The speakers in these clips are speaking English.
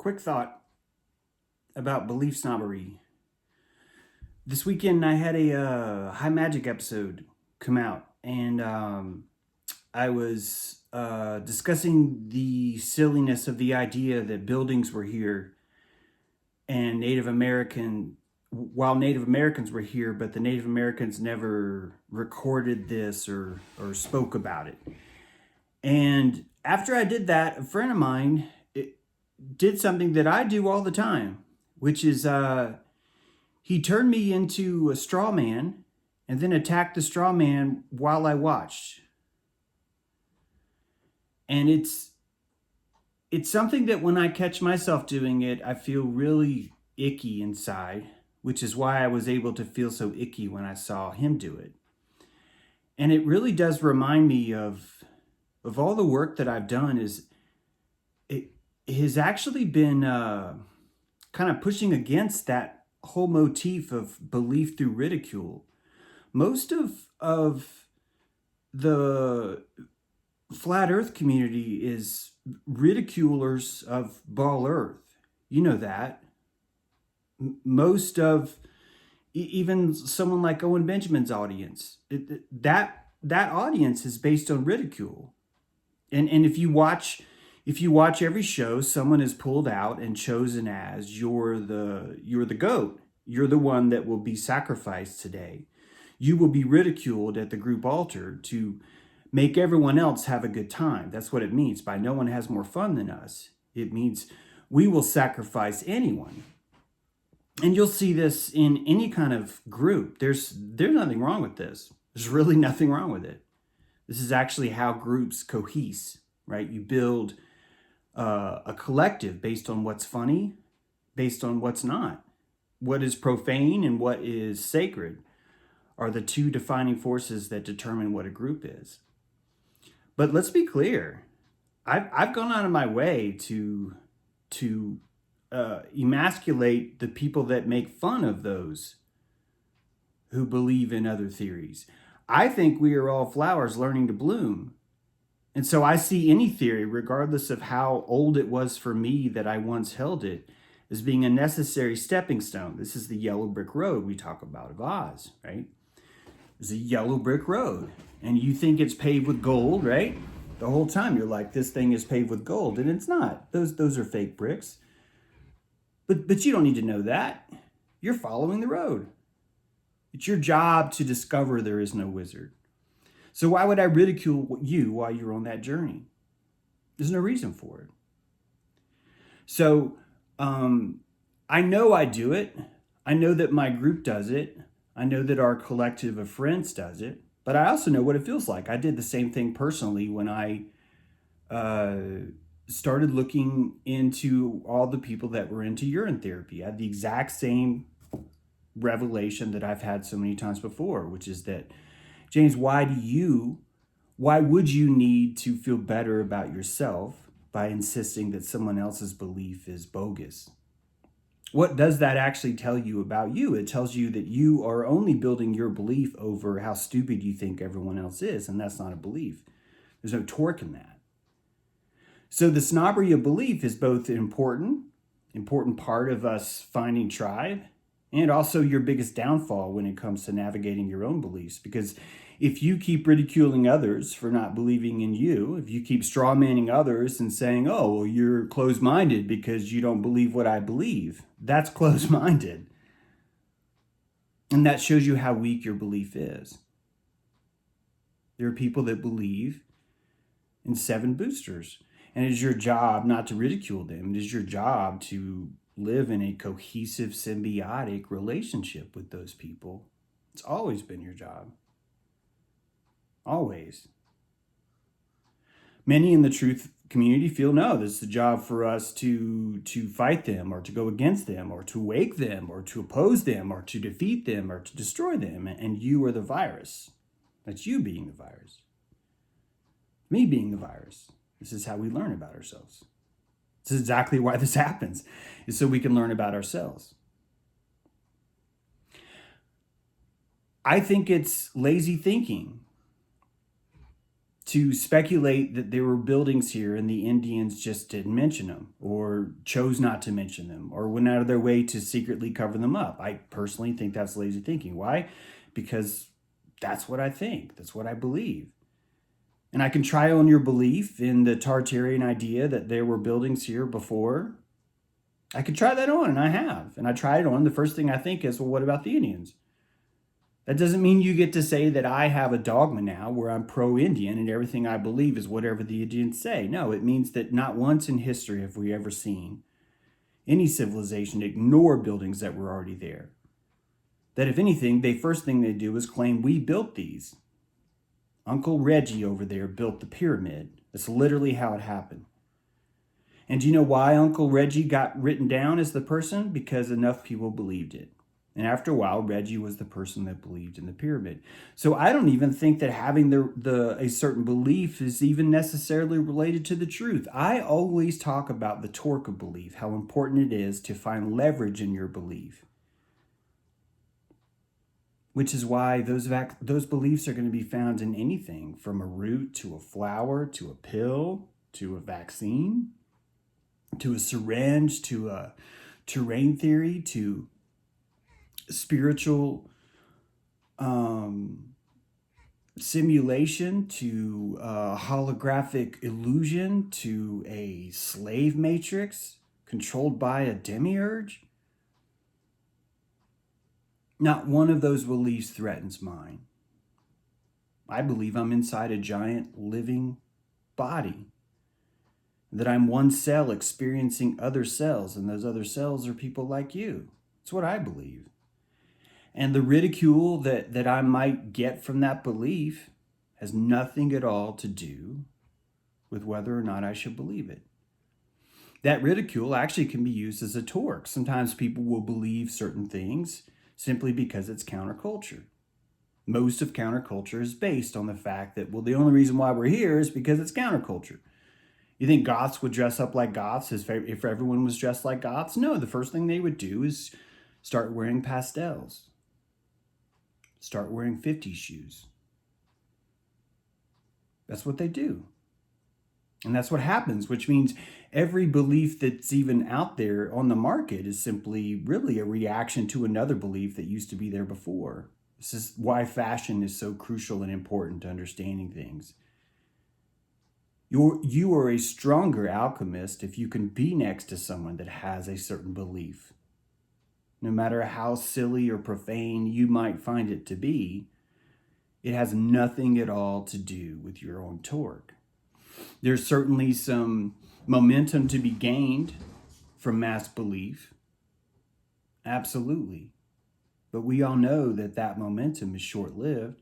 quick thought about belief snobbery. This weekend, I had a high magic episode come out, and I was discussing the silliness of the idea that buildings were here and while Native Americans were here, but the Native Americans never recorded this or spoke about it. And after I did that, a friend of mine did something that I do all the time, which is he turned me into a straw man and then attacked the straw man while I watched. And it's something that when I catch myself doing it, I feel really icky inside, which is why I was able to feel so icky when I saw him do it. And it really does remind me of all the work that I've done. It has actually been kind of pushing against that whole motif of belief through ridicule. Most of the flat earth community is ridiculers of ball earth. You know that. Most of even someone like Owen Benjamin's audience, that audience is based on ridicule. And if you watch every show, someone is pulled out and chosen as you're the goat. You're the one that will be sacrificed today. You will be ridiculed at the group altar to make everyone else have a good time. That's what it means by no one has more fun than us. It means we will sacrifice anyone. And you'll see this in any kind of group. There's nothing wrong with this. There's really nothing wrong with it. This is actually how groups cohese, right? You build a collective based on what's funny, based on what's not. What is profane and what is sacred are the two defining forces that determine what a group is. But let's be clear. I've gone out of my way to emasculate the people that make fun of those who believe in other theories. I think we are all flowers learning to bloom. And so I see any theory, regardless of how old it was for me that I once held it, as being a necessary stepping stone. This is the yellow brick road we talk about of Oz, right? It's a yellow brick road. And you think it's paved with gold, right? The whole time you're like, this thing is paved with gold, and it's not. Those are fake bricks. But you don't need to know that. You're following the road. It's your job to discover there is no wizard. So why would I ridicule you while you're on that journey? There's no reason for it. So I know I do it. I know that my group does it. I know that our collective of friends does it. But I also know what it feels like. I did the same thing personally when I started looking into all the people that were into urine therapy. I had the exact same revelation that I've had so many times before, which is that, James, why would you need to feel better about yourself by insisting that someone else's belief is bogus? What does that actually tell you about you? It tells you that you are only building your belief over how stupid you think everyone else is, and that's not a belief. There's no torque in that. So the snobbery of belief is both an important part of us finding tribe, and also your biggest downfall when it comes to navigating your own beliefs. Because if you keep ridiculing others for not believing in you, if you keep strawmanning others and saying, oh, well, you're closed-minded because you don't believe what I believe, that's closed-minded. And that shows you how weak your belief is. There are people that believe in 7 boosters. And it is your job not to ridicule them. It is your job to live in a cohesive, symbiotic relationship with those people. It's always been your job. Always. Many in the truth community feel, no, this is a job for us to fight them or to go against them or to wake them or to oppose them or to defeat them or to destroy them. And you are the virus. That's you being the virus. Me being the virus. This is how we learn about ourselves. This is exactly why this happens, is so we can learn about ourselves. I think it's lazy thinking to speculate that there were buildings here and the Indians just didn't mention them or chose not to mention them or went out of their way to secretly cover them up. I personally think that's lazy thinking. Why? Because that's what I think. That's what I believe. And I can try on your belief in the Tartarian idea that there were buildings here before. I could try that on, and I have. And I tried it on. The first thing I think is, well, what about the Indians? That doesn't mean you get to say that I have a dogma now where I'm pro-Indian and everything I believe is whatever the Indians say. No, it means that not once in history have we ever seen any civilization ignore buildings that were already there. That if anything, the first thing they do is claim we built these. Uncle Reggie over there built the pyramid. That's literally how it happened. And do you know why Uncle Reggie got written down as the person? Because enough people believed it. And after a while, Reggie was the person that believed in the pyramid. So I don't even think that having a certain belief is even necessarily related to the truth. I always talk about the torque of belief, how important it is to find leverage in your belief. Which is why those beliefs are going to be found in anything from a root to a flower to a pill to a vaccine to a syringe to a terrain theory to spiritual simulation to a holographic illusion to a slave matrix controlled by a demiurge. Not one of those beliefs threatens mine. I believe I'm inside a giant living body, that I'm one cell experiencing other cells, and those other cells are people like you. That's what I believe. And the ridicule that I might get from that belief has nothing at all to do with whether or not I should believe it. That ridicule actually can be used as a torque. Sometimes people will believe certain things simply because it's counterculture. Most of counterculture is based on the fact that, well, the only reason why we're here is because it's counterculture. You think Goths would dress up like Goths if everyone was dressed like Goths? No, the first thing they would do is start wearing pastels. Start wearing 50s shoes. That's what they do. And that's what happens, which means every belief that's even out there on the market is simply really a reaction to another belief that used to be there before. This is why fashion is so crucial and important to understanding things. You are a stronger alchemist if you can be next to someone that has a certain belief. No matter how silly or profane you might find it to be, it has nothing at all to do with your own torque. There's certainly some momentum to be gained from mass belief. Absolutely. But we all know that that momentum is short-lived,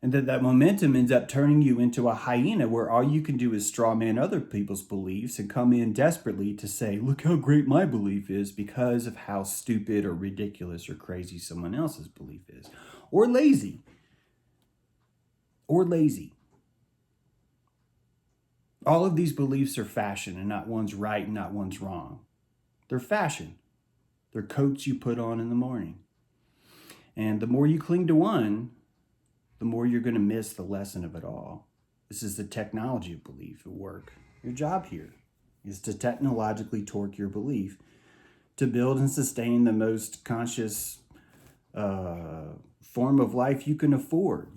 and that momentum ends up turning you into a hyena where all you can do is strawman other people's beliefs and come in desperately to say, look how great my belief is because of how stupid or ridiculous or crazy someone else's belief is. Or lazy. All of these beliefs are fashion, and not one's right and not one's wrong. They're fashion. They're coats you put on in the morning. And the more you cling to one, the more you're going to miss the lesson of it all. This is the technology of belief at work. Your job here is to technologically torque your belief to build and sustain the most conscious form of life you can afford.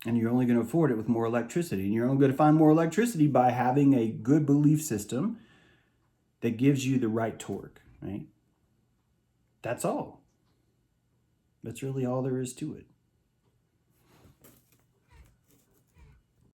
And you're only going to afford it with more electricity. And you're only going to find more electricity by having a good belief system that gives you the right torque, right? That's all. That's really all there is to it.